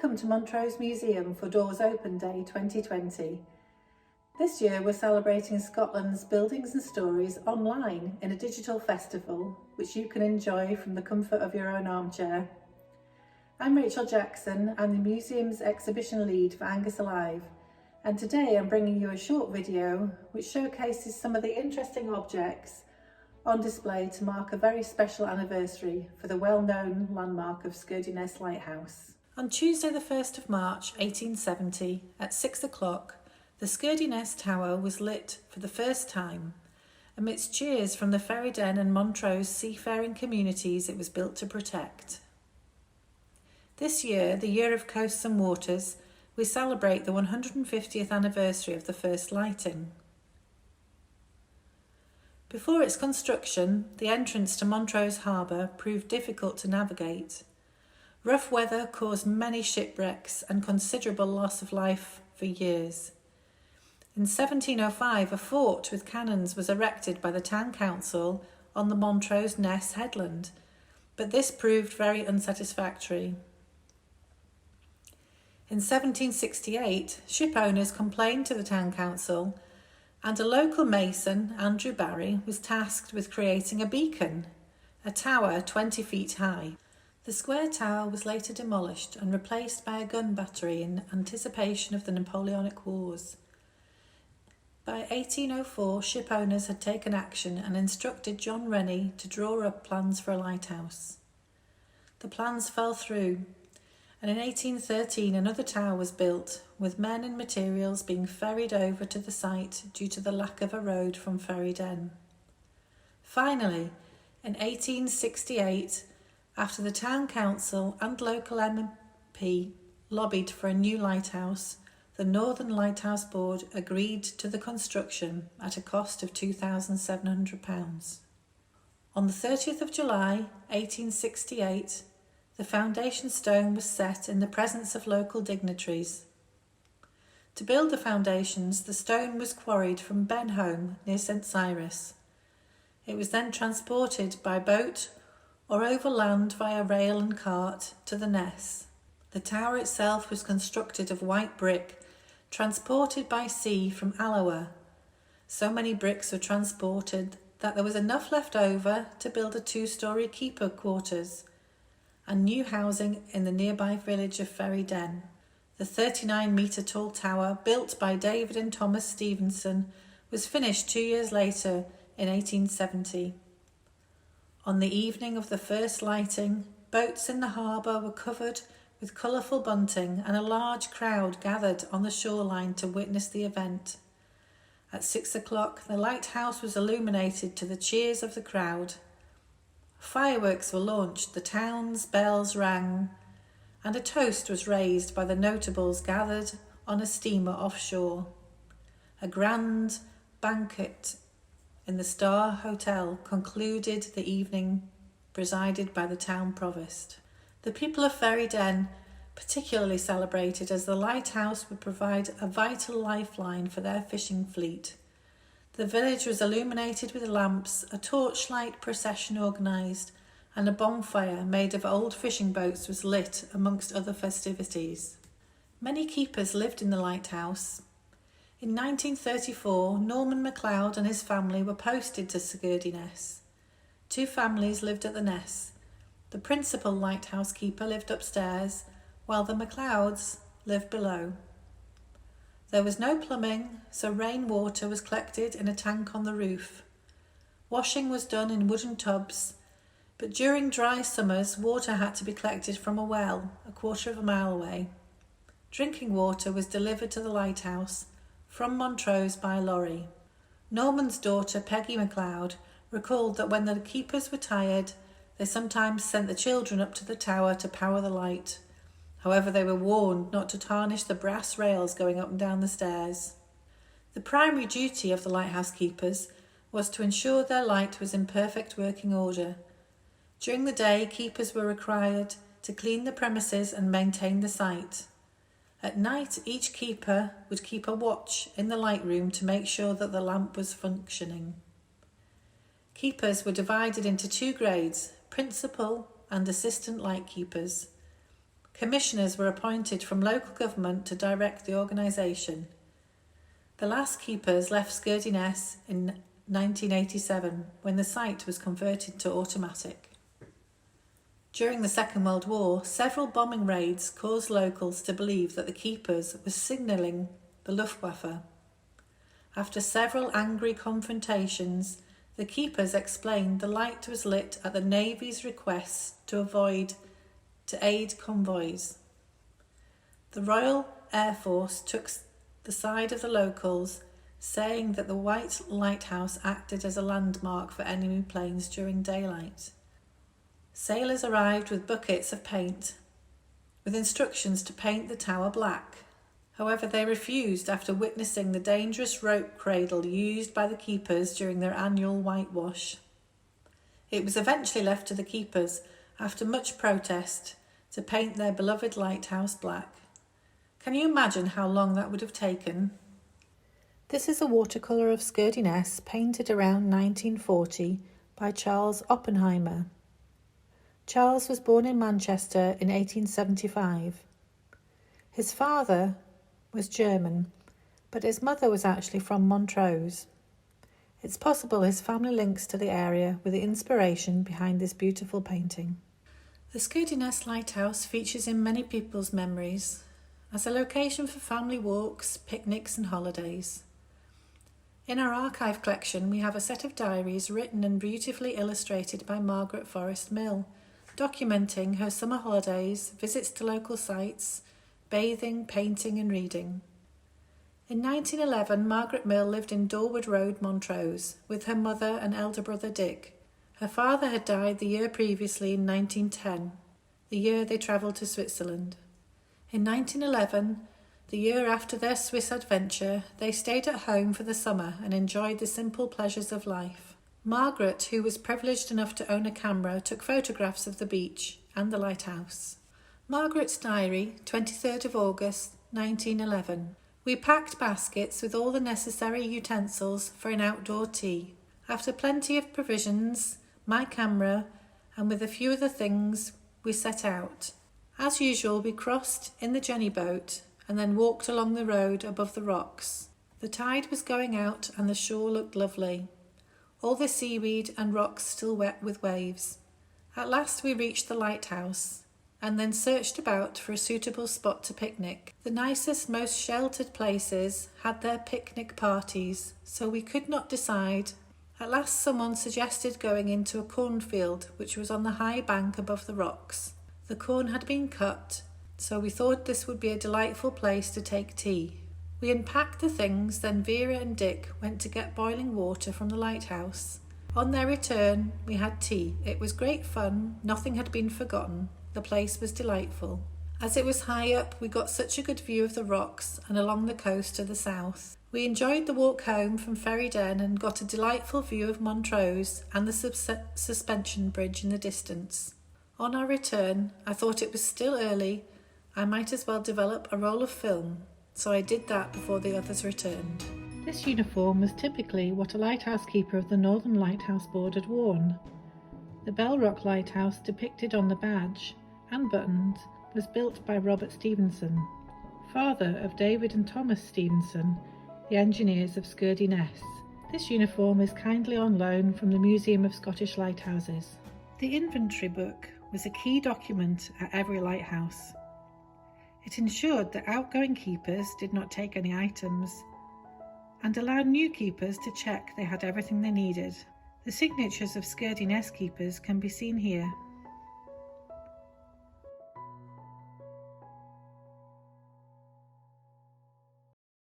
Welcome to Montrose Museum for Doors Open Day 2020. This year we're celebrating Scotland's buildings and stories online in a digital festival which you can enjoy from the comfort of your own armchair. I'm Rachel Jackson, I'm the museum's exhibition lead for Angus Alive, and today I'm bringing you a short video which showcases some of the interesting objects on display to mark a very special anniversary for the well-known landmark of Scurdie Ness Lighthouse. On Tuesday the 1st of March 1870 at 6 o'clock, the Scurdie Ness Tower was lit for the first time. Amidst cheers from the Ferryden and Montrose seafaring communities it was built to protect. This year, the year of coasts and waters, we celebrate the 150th anniversary of the first lighting. Before its construction, the entrance to Montrose Harbour proved difficult to navigate. Rough weather caused many shipwrecks and considerable loss of life for years. In 1705, a fort with cannons was erected by the town council on the Montrose Ness headland, but this proved very unsatisfactory. In 1768, ship owners complained to the town council, and a local mason, Andrew Barry, was tasked with creating a beacon, a tower 20 feet high. The square tower was later demolished and replaced by a gun battery in anticipation of the Napoleonic Wars. By 1804, ship owners had taken action and instructed John Rennie to draw up plans for a lighthouse. The plans fell through, and in 1813 another tower was built, with men and materials being ferried over to the site due to the lack of a road from Ferryden. Finally, in 1868, after the town council and local MP lobbied for a new lighthouse, the Northern Lighthouse Board agreed to the construction at a cost of £2,700. On the 30th of July 1868, the foundation stone was set in the presence of local dignitaries. To build the foundations, the stone was quarried from Benholme near St Cyrus. It was then transported by boat or overland via rail and cart to the Ness. The tower itself was constructed of white brick, transported by sea from Alloa. So many bricks were transported that there was enough left over to build a 2-storey keeper quarters and new housing in the nearby village of Ferryden. The 39-metre tall tower, built by David and Thomas Stevenson, was finished 2 years later in 1870. On the evening of the first lighting, boats in the harbour were covered with colourful bunting and a large crowd gathered on the shoreline to witness the event. At 6 o'clock, the lighthouse was illuminated to the cheers of the crowd. Fireworks were launched, the town's bells rang, and a toast was raised by the notables gathered on a steamer offshore. A grand banquet in the Star Hotel concluded the evening, presided by the town provost. The people of Ferryden particularly celebrated, as the lighthouse would provide a vital lifeline for their fishing fleet. The village was illuminated with lamps, a torchlight procession organised, and a bonfire made of old fishing boats was lit amongst other festivities. Many keepers lived in the lighthouse. In 1934, Norman MacLeod and his family were posted to Scurdie Ness. 2 families lived at the Ness. The principal lighthouse keeper lived upstairs, while the MacLeods lived below. There was no plumbing, so rainwater was collected in a tank on the roof. Washing was done in wooden tubs, but during dry summers, water had to be collected from a well a quarter of a mile away. Drinking water was delivered to the lighthouse from Montrose by lorry. Norman's daughter, Peggy MacLeod, recalled that when the keepers were tired, they sometimes sent the children up to the tower to power the light. However, they were warned not to tarnish the brass rails going up and down the stairs. The primary duty of the lighthouse keepers was to ensure their light was in perfect working order. During the day, keepers were required to clean the premises and maintain the site. At night, each keeper would keep a watch in the light room to make sure that the lamp was functioning. Keepers were divided into 2 grades, principal and assistant light keepers. Commissioners were appointed from local government to direct the organisation. The last keepers left Scurdie Ness in 1987 when the site was converted to automatic. During the Second World War, several bombing raids caused locals to believe that the keepers were signalling the Luftwaffe. After several angry confrontations, the keepers explained the light was lit at the Navy's request to aid convoys. The Royal Air Force took the side of the locals, saying that the white lighthouse acted as a landmark for enemy planes during daylight. Sailors arrived with buckets of paint, with instructions to paint the tower black. However, they refused after witnessing the dangerous rope cradle used by the keepers during their annual whitewash. It was eventually left to the keepers, after much protest, to paint their beloved lighthouse black. Can you imagine how long that would have taken? This is a watercolour of Scurdie Ness painted around 1940 by Charles Oppenheimer. Charles was born in Manchester in 1875. His father was German, but his mother was actually from Montrose. It's possible his family links to the area were the inspiration behind this beautiful painting. The Scurdie Ness Lighthouse features in many people's memories as a location for family walks, picnics and holidays. In our archive collection, we have a set of diaries written and beautifully illustrated by Margaret Forrest Mill, documenting her summer holidays, visits to local sites, bathing, painting and reading. In 1911, Margaret Mill lived in Dorwood Road, Montrose, with her mother and elder brother Dick. Her father had died the year previously in 1910, the year they travelled to Switzerland. In 1911, the year after their Swiss adventure, they stayed at home for the summer and enjoyed the simple pleasures of life. Margaret, who was privileged enough to own a camera, took photographs of the beach and the lighthouse. Margaret's diary, 23rd of August, 1911. We packed baskets with all the necessary utensils for an outdoor tea. After plenty of provisions, my camera, and with a few other things, we set out. As usual, we crossed in the jenny boat and then walked along the road above the rocks. The tide was going out and the shore looked lovely. All the seaweed and rocks still wet with waves. At last we reached the lighthouse and then searched about for a suitable spot to picnic. The nicest, most sheltered places had their picnic parties, so we could not decide. At last someone suggested going into a cornfield which was on the high bank above the rocks. The corn had been cut, so we thought this would be a delightful place to take tea. We unpacked the things, then Vera and Dick went to get boiling water from the lighthouse. On their return, we had tea. It was great fun. Nothing had been forgotten. The place was delightful. As it was high up, we got such a good view of the rocks and along the coast to the south. We enjoyed the walk home from Ferry Den and got a delightful view of Montrose and the suspension bridge in the distance. On our return, I thought it was still early. I might as well develop a roll of film. So I did that before the others returned. This uniform was typically what a lighthouse keeper of the Northern Lighthouse Board had worn. The Bell Rock Lighthouse depicted on the badge and buttons was built by Robert Stevenson, father of David and Thomas Stevenson, the engineers of Scurdie Ness. This uniform is kindly on loan from the Museum of Scottish Lighthouses. The inventory book was a key document at every lighthouse. It ensured that outgoing keepers did not take any items and allowed new keepers to check they had everything they needed. The signatures of Scurdie Ness keepers can be seen here.